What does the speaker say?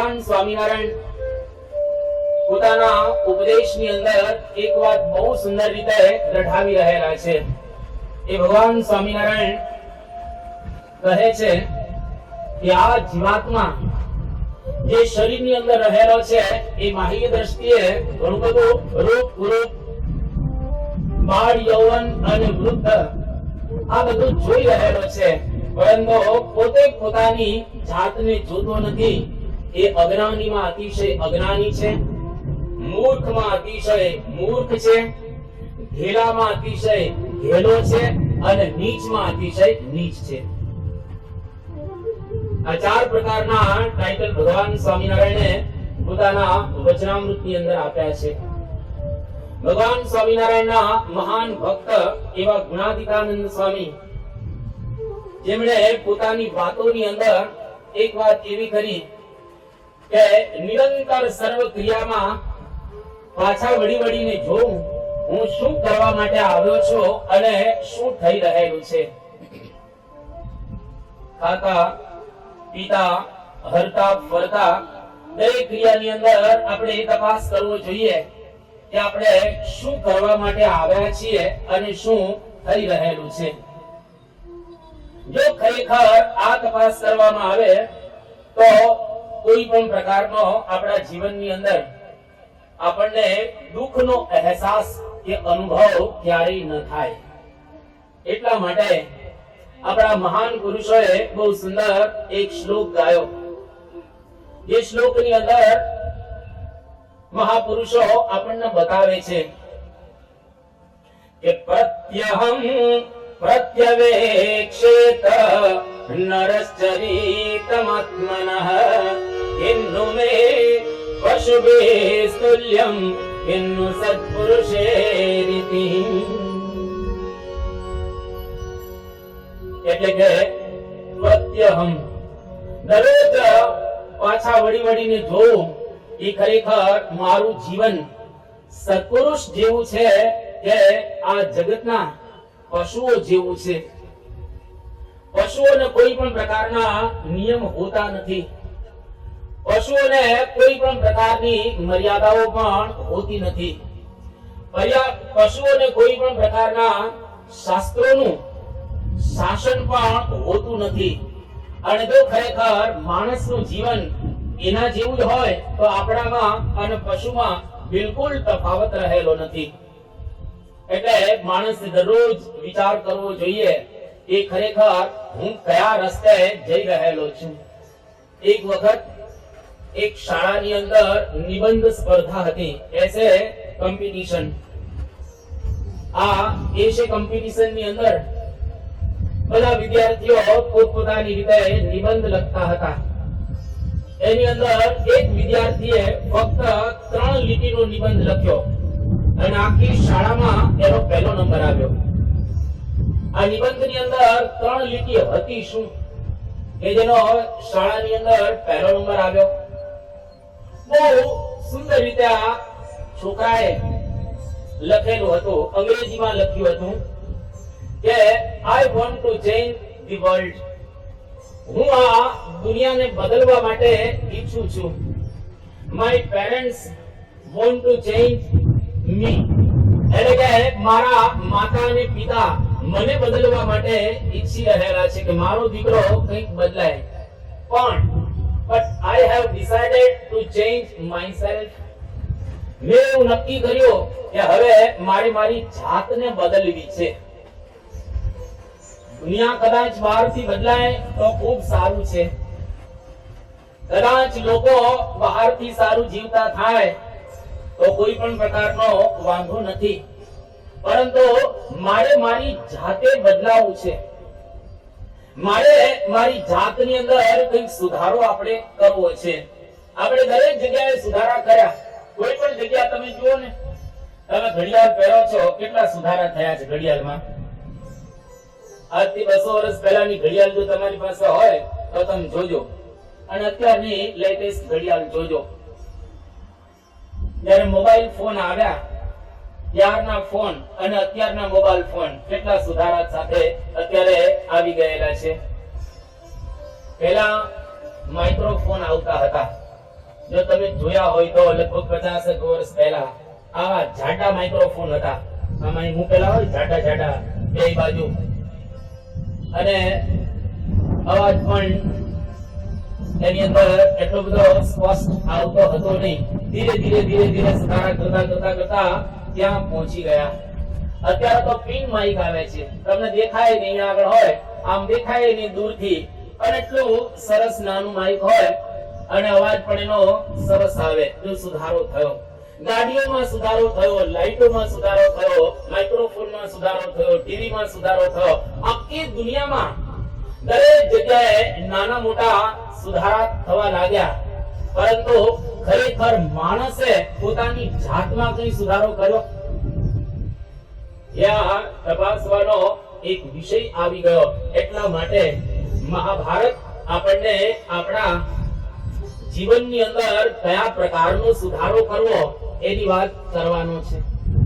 ભગવાન સ્વામિનારાયણ પોતાના ઉપદેશની અંદર એક વાત બહુ સુંદર રીતે દર્શાવી રહેલા છે. એ ભગવાન સ્વામિનારાયણ કહે છે કે આ જીવાત્મા જે શરીરની અંદર રહેલો છે એ બાહ્ય દ્રષ્ટિએ ઘણું બધું રૂપ રૂપ બાળ યૌવન અને વૃદ્ધ આ બધું જોઈ રહેલો છે, પરંતુ પોતે પોતાની જાતને જોતો નથી. એ અજ્ઞાનીમાં અતિશય અજ્ઞાની છે, મૂર્ખમાં અતિશય મૂર્ખ છે, ઘેલામાં અતિશય ઘેલો છે અને નીચમાં અતિશય નીચ છે. આ ચાર પ્રકારના ટાઇટલ ભગવાન સ્વામિનારાયણે પોતાના વચનામૃતની અંદર આપ્યા છે. ભગવાન સ્વામિનારાયણના મહાન ભક્ત એવા ગુણાતીતાનંદ સ્વામી, જેમણે પોતાની વાતોની અંદર એક વાત એવી કરી કે નિરંતર સર્વ ક્રિયામાં પાછા વળી વળીને જોઉં હું શું કરવા માટે આવ્યો છું અને શું થઈ રહેલું છે. ખાતા પીતા હરતા ફરતા દરેક ક્રિયાની અંદર આપણે એ તપાસ કરવો જોઈએ કે આપણે શું કરવા માટે આવ્યા છીએ અને શું થઈ રહેલું છે. જો ખરેખર આ તપાસ કરવામાં આવે તો કોઈ પણ પ્રકારનો આપણા જીવનની અંદર આપણને દુઃખનો અહેસાસ કે અનુભવ ક્યારેય ન થાય. એટલા માટે આપણા મહાન પુરુષોએ બહુ સુંદર એક શ્લોક ગાયો. જે શ્લોકની અંદર મહાપુરુષો આપણને બતાવે છે કે પ્રત્યહમ પ્રત્યવેક્ષેત નરશ્ચરિતમાત્મનઃ કિન્નુ મે પશુભિસ્તુલ્યં કિન્નુ સત્પુરુષેરિતિ. એટલે કે પ્રત્યહમ દરરોજ પાછા વળી વળીને જોઉં એ ખરેખર મારું જીવન સત્પુરુષ જેવું છે કે આ જગતના પશુઓ જેવું છે. પશુઓને કોઈ પણ પ્રકારના નિયમ હોતા નથી. પશુઓને કોઈ પણ પ્રકારની મર્યાદાઓ પણ હોતી નથી. પશુઓને કોઈ પણ પ્રકારના શાસ્ત્રોનું શાસન પણ હોતું નથી. અને જો ખરેખર માણસનું જીવન એના જેવું જ હોય તો આપણામાં અને પશુમાં બિલકુલ તફાવત રહેલો નથી. એટલે માણસ દરરોજ વિચાર કરવો જોઈએ કે ખરેખર હું કયા રસ્તે જઈ રહેલો છું. એક વખત એક શાળાની અંદર નિબંધ સ્પર્ધા હતી, એસે કોમ્પિટિશન. આ એસે કોમ્પિટિશન ની અંદર બધા વિદ્યાર્થીઓ પોતપોતાની રીતે નિબંધ લખતા હતા. એની અંદર એક વિદ્યાર્થીએ ફક્ત 3 લીટીનો નિબંધ લખ્યો અને આખી શાળામાં એનો પહેલો નંબર આવ્યો. આ નિબંધની અંદર 3 લીટી હતી શું કે જેનો શાળાની અંદર પહેલો નંબર આવ્યો. બહુ સુંદર રીતે આ છોકરાએ લખેલું હતું, અંગ્રેજીમાં લખ્યું હતું કે I want to change the world. હું આ દુનિયાને બદલવા માટે ઈચ્છું છું. My parents want to change me. એટલે કે મારા માતા અને પિતા મને બદલવા માટે ઈચ્છી રહેલા છે કે મારો દીકરો કંઈક બદલાય. but I have decided to change myself. મેં એવું નક્કી કર્યું કે હવે મારે મારી જાતને બદલવી છે. દુનિયા કદાચ બહારથી બદલાય તો ખૂબ સારું છે. કદાચ લોકો બહારથી સારું જીવતા થાય તો કોઈ પણ પ્રકારનો વાંધો નથી, પરંતુ મારે મારી જાતે બદલાવું છે. મારે મારી જાતની અંદર કંઈક સુધારો આપણે કરવો છે. આપણે દરેક જગ્યાએ સુધારા કર્યા. કોઈ પણ જગ્યા તમે જુઓ ને, તમે ઘડિયાળ પહેરો છો, કેટલા સુધારા થયા છે ઘડિયાળમાં. આજથી 200 વર્ષ પહેલાની ઘડિયાળ જો તમારી પાસે હોય તો તમે જોજો, અને અત્યારની લેટેસ્ટ ઘડિયાળ જોજો. જ્યારે મોબાઈલ ફોન આવ્યા ત્યારના ફોન અને અત્યારના મોબાઈલ ફોન કેટલા સુધારા સાથે અત્યારે આવી ગયેલા છે. પહેલા માઇક્રોફોન આવતા હતા, જો તમે જોયા હોય તો લગભગ 50 વર્ષ પહેલા આવા જાડા માઇક્રોફોન હતા, આમાં મૂકેલા હોય જાડા જાડા બે બાજુ, અને અવાજ પણ એની અંદર એટલો બધો સ્પષ્ટ આવતો હતો નહીં. ધીરે ધીરે ધીરે ધીરે સુધારા કરતા ત્યાં પહોંચી ગયા. અત્યારે તો પિન માઇક આવે છે, તમને દેખાય નહીં આગળ હોય, આમ દેખાય નહીં દૂરથી, અને એટલું સરસ નાનું માઇક હોય અને અવાજ પણ એનો સરસ આવે. જો સુધારો થયો, ગાડીઓમાં સુધારો થયો, લાઇટોમાં સુધારો થયો, માઇક્રોફોનમાં સુધારો થયો, ટીવીમાં સુધારો થયો. આખી દુનિયામાં દરેક જગ્યાએ નાના મોટા સુધારા થવા લાગ્યા, પરંતુ ખરેખર માણસે પોતાની જાતમાં કઈ સુધારો કર્યો? ત્યાં તપાસવાનો એક વિષય આવી ગયો. એટલા માટે મહાભારત આપણને આપણા જીવનની અંદર કયા પ્રકારનો સુધારો કરવો એની વાત કરવાનો છે.